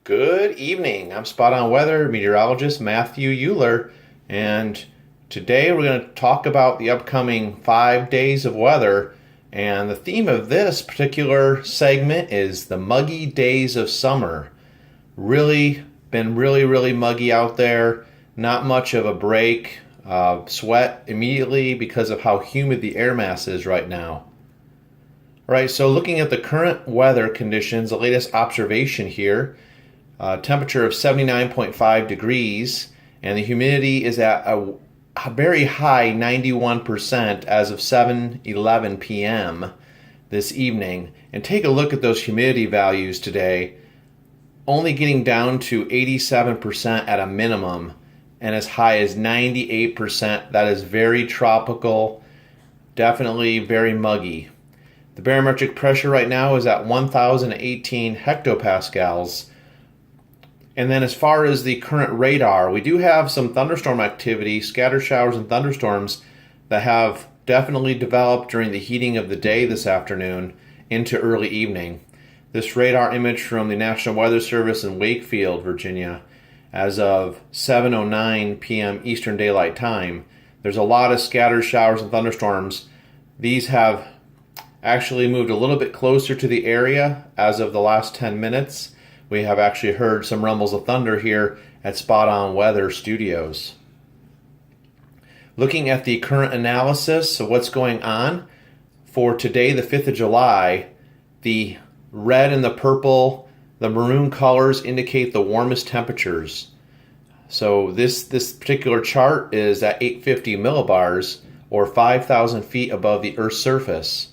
Good evening. I'm Spot On Weather meteorologist Matthew Euler, and today we're going to talk about the upcoming 5 days of weather. And the theme of this particular segment is the muggy days of summer. Really muggy out there. Not much of a break. Sweat immediately because of how humid the air mass is right now. All right, so looking at the current weather conditions, the latest observation here. Temperature of 79.5 degrees, and the humidity is at a very high 91% as of 7:11 p.m. this evening. And take a look at those humidity values today, only getting down to 87% at a minimum and as high as 98%. That is very tropical, definitely very muggy. The barometric pressure right now is at 1,018 hectopascals. And then as far as the current radar, we do have some thunderstorm activity, scattered showers and thunderstorms that have definitely developed during the heating of the day this afternoon into early evening. This radar image from the National Weather Service in Wakefield, Virginia, as of 7:09 p.m. Eastern Daylight Time. There's a lot of scattered showers and thunderstorms. These have actually moved a little bit closer to the area as of the last 10 minutes. We have actually heard some rumbles of thunder here at Spot On Weather Studios. Looking at the current analysis of what's going on for today, the 5th of July, the red and the purple, the maroon colors indicate the warmest temperatures. So this particular chart is at 850 millibars, or 5,000 feet above the Earth's surface.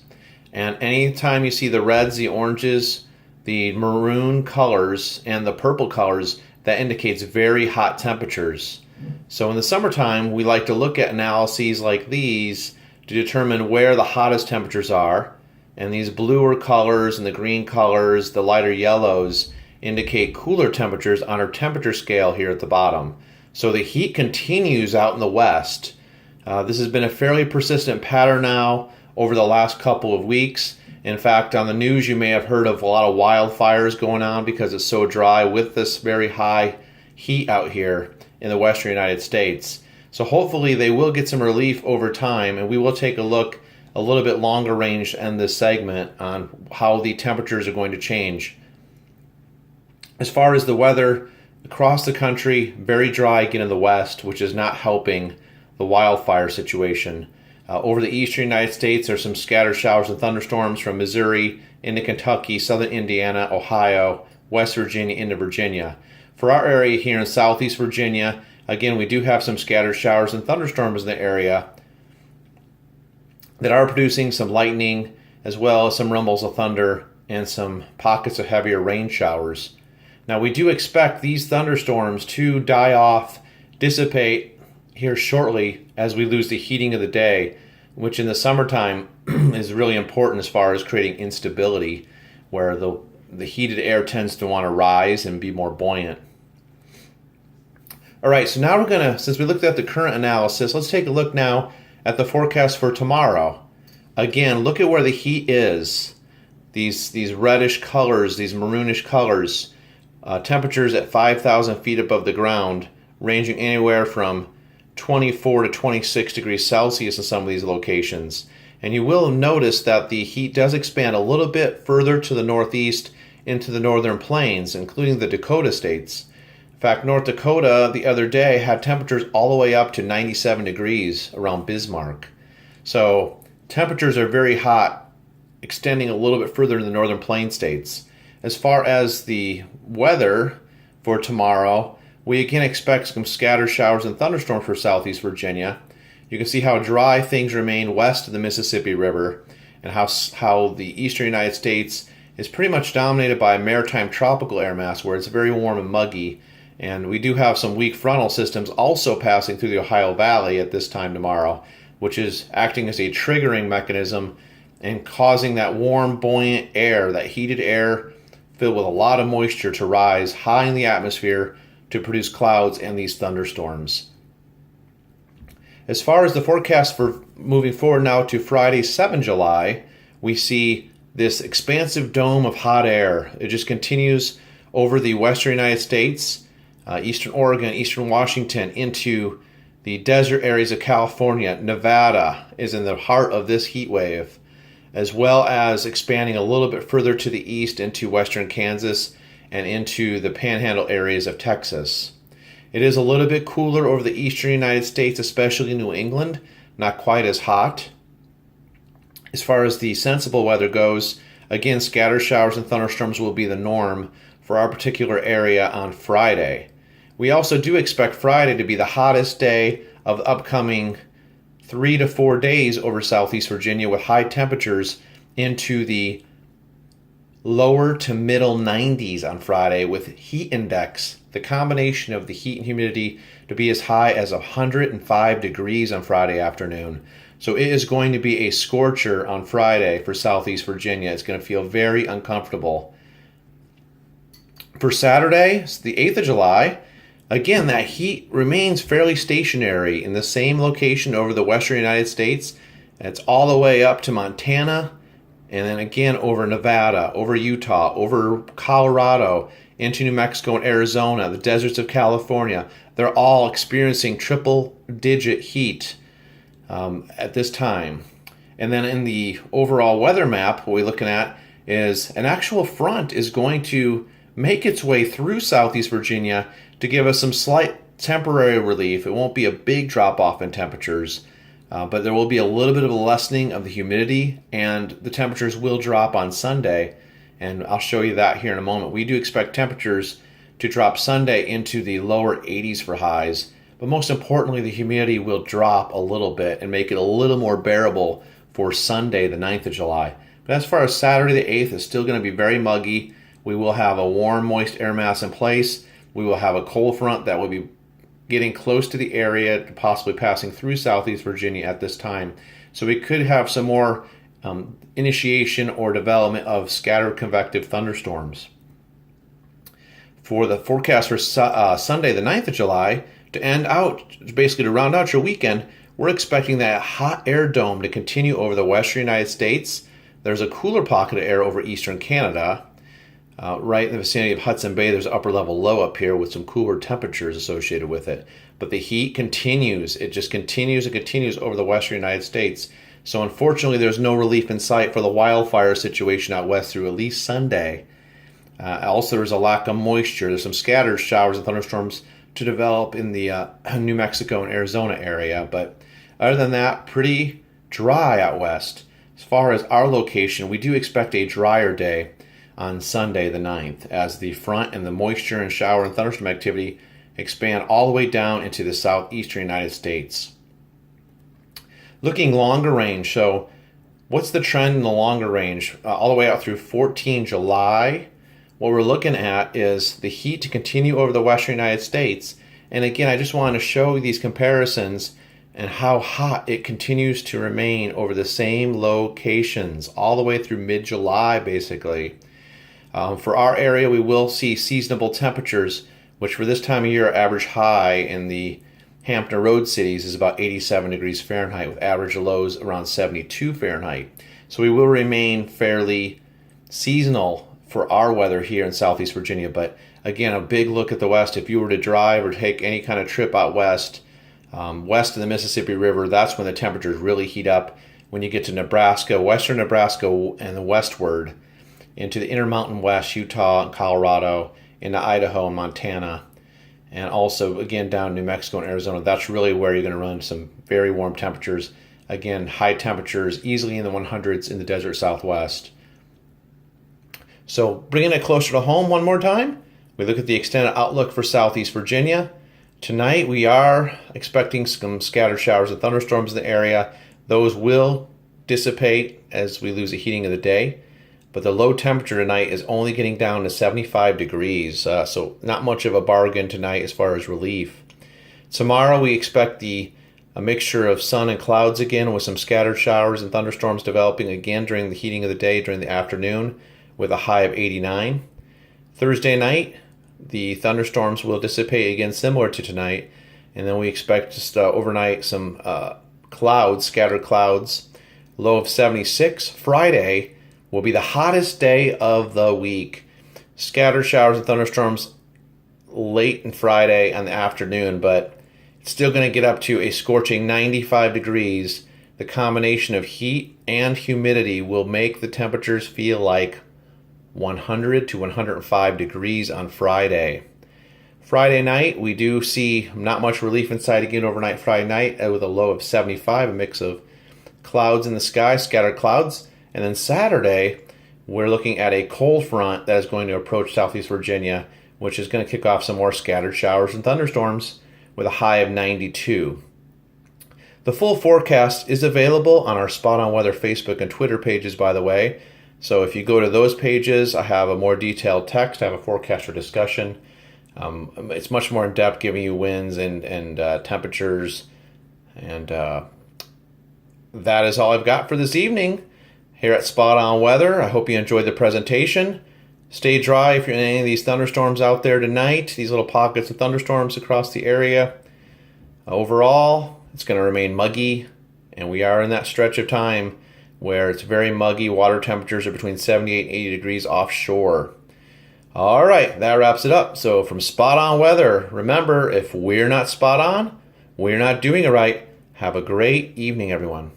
And anytime you see the reds, the oranges, the maroon colors, and the purple colors, that indicates very hot temperatures. So in the summertime, we like to look at analyses like these to determine where the hottest temperatures are. And these bluer colors and the green colors, the lighter yellows, indicate cooler temperatures on our temperature scale here at the bottom. So the heat continues out in the west. This has been a fairly persistent pattern now over the last couple of weeks. In fact, on the news you may have heard of a lot of wildfires going on because it's so dry with this very high heat out here in the western United States. So hopefully they will get some relief over time, and we will take a look a little bit longer range in this segment on how the temperatures are going to change. As far as the weather across the country, very dry again in the west, which is not helping the wildfire situation. Over the eastern United States, there's some scattered showers and thunderstorms from Missouri into Kentucky, southern Indiana, Ohio, West Virginia into Virginia. For our area here in southeast Virginia, again, we do have some scattered showers and thunderstorms in the area that are producing some lightning, as well as some rumbles of thunder and some pockets of heavier rain showers. Now, we do expect these thunderstorms to die off, dissipate here shortly as we lose the heating of the day, which in the summertime is really important as far as creating instability, where the heated air tends to want to rise and be more buoyant. All right, so now we're going to, since we looked at the current analysis, let's take a look now at the forecast for tomorrow. Again, look at where the heat is. These reddish colors, these maroonish colors, temperatures at 5,000 feet above the ground, ranging anywhere from 24 to 26 degrees Celsius in some of these locations. And you will notice that the heat does expand a little bit further to the northeast into the northern plains, including the Dakota states. In fact, North Dakota the other day had temperatures all the way up to 97 degrees around Bismarck. So temperatures are very hot, extending a little bit further in the northern plain states. As far as the weather for tomorrow, we again expect some scattered showers and thunderstorms for southeast Virginia. You can see how dry things remain west of the Mississippi River, and how the eastern United States is pretty much dominated by a maritime tropical air mass where it's very warm and muggy. And we do have some weak frontal systems also passing through the Ohio Valley at this time tomorrow, which is acting as a triggering mechanism and causing that warm, buoyant air, that heated air filled with a lot of moisture, to rise high in the atmosphere to produce clouds and these thunderstorms. As far as the forecast for moving forward now to Friday, 7 July, we see this expansive dome of hot air. It just continues over the western United States, eastern Oregon, eastern Washington, into the desert areas of California. Nevada is in the heart of this heat wave, as well as expanding a little bit further to the east into western Kansas and into the panhandle areas of Texas. It is a little bit cooler over the eastern United States, especially New England, not quite as hot. As far as the sensible weather goes, again, scattered showers and thunderstorms will be the norm for our particular area on Friday. We also do expect Friday to be the hottest day of the upcoming 3 to 4 days over southeast Virginia, with high temperatures into the lower to middle 90s on Friday, with heat index, the combination of the heat and humidity, to be as high as 105 degrees on Friday afternoon. So it is going to be a scorcher on Friday for southeast Virginia. It's going to feel very uncomfortable. For Saturday, it's the 8th of July, again, that heat remains fairly stationary in the same location over the western United States. It's all the way up to Montana, and then again over Nevada, over Utah, over Colorado, into New Mexico and Arizona, the deserts of California. They're all experiencing triple-digit heat at this time. And then in the overall weather map, what we're looking at is an actual front is going to make its way through southeast Virginia to give us some slight temporary relief. It won't be a big drop-off in temperatures, but there will be a little bit of a lessening of the humidity, and the temperatures will drop on Sunday, and I'll show you that here in a moment. We do expect temperatures to drop Sunday into the lower 80s for highs, but most importantly, the humidity will drop a little bit and make it a little more bearable for Sunday, the 9th of July. But as far as Saturday, the 8th, is still going to be very muggy. We will have a warm, moist air mass in place. We will have a cold front that will be getting close to the area, possibly passing through southeast Virginia at this time. So we could have some more initiation or development of scattered convective thunderstorms. For the forecast for Sunday, the 9th of July, to end out, basically to round out your weekend, we're expecting that hot air dome to continue over the western United States. There's a cooler pocket of air over eastern Canada. Right in the vicinity of Hudson Bay, there's upper level low up here with some cooler temperatures associated with it. But the heat continues. It just continues and continues over the western United States. So unfortunately, there's no relief in sight for the wildfire situation out west through at least Sunday. Also, there's a lack of moisture. There's some scattered showers and thunderstorms to develop in the New Mexico and Arizona area. But other than that, pretty dry out west. As far as our location, we do expect a drier day on Sunday the 9th, as the front and the moisture and shower and thunderstorm activity expand all the way down into the southeastern United States. Looking longer range, so what's the trend in the longer range? All the way out through 14 July, what we're looking at is the heat to continue over the western United States. And again, I just wanted to show these comparisons and how hot it continues to remain over the same locations all the way through mid-July, basically. For our area, we will see seasonable temperatures, which for this time of year, average high in the Hampton Road cities is about 87 degrees Fahrenheit, with average lows around 72 Fahrenheit. So we will remain fairly seasonal for our weather here in southeast Virginia. But again, a big look at the west. If you were to drive or take any kind of trip out west, west of the Mississippi River, that's when the temperatures really heat up. When you get to Nebraska, western Nebraska and the westward, into the Intermountain West, Utah and Colorado, into Idaho and Montana, and also, again, down New Mexico and Arizona. That's really where you're going to run some very warm temperatures. Again, high temperatures, easily in the 100s in the desert Southwest. So bringing it closer to home one more time, we look at the extended outlook for southeast Virginia. Tonight, we are expecting some scattered showers and thunderstorms in the area. Those will dissipate as we lose the heating of the day. But the low temperature tonight is only getting down to 75 degrees, so not much of a bargain tonight as far as relief. Tomorrow we expect a mixture of sun and clouds again, with some scattered showers and thunderstorms developing again during the heating of the day during the afternoon, with a high of 89. Thursday night, the thunderstorms will dissipate again, similar to tonight, and then we expect just overnight some clouds, scattered clouds, low of 76. Friday will be the hottest day of the week. Scattered showers and thunderstorms late in Friday on the afternoon, but it's still going to get up to a scorching 95 degrees. The combination of heat and humidity will make the temperatures feel like 100 to 105 degrees on Friday. Friday night, we do see not much relief in sight again overnight Friday night with a low of 75, a mix of clouds in the sky, scattered clouds. And then Saturday, we're looking at a cold front that is going to approach Southeast Virginia, which is going to kick off some more scattered showers and thunderstorms with a high of 92. The full forecast is available on our Spot On Weather Facebook and Twitter pages, by the way. So if you go to those pages, I have a more detailed text. I have a forecaster discussion. It's much more in depth, giving you winds and temperatures. And that is all I've got for this evening here at Spot On Weather. I hope you enjoyed the presentation. Stay dry if you're in any of these thunderstorms out there tonight, these little pockets of thunderstorms across the area. Overall, it's going to remain muggy, and we are in that stretch of time where it's very muggy. Water temperatures are between 78 and 80 degrees offshore. All right, that wraps it up. So from Spot On Weather, remember, if we're not spot on, we're not doing it right. Have a great evening, everyone.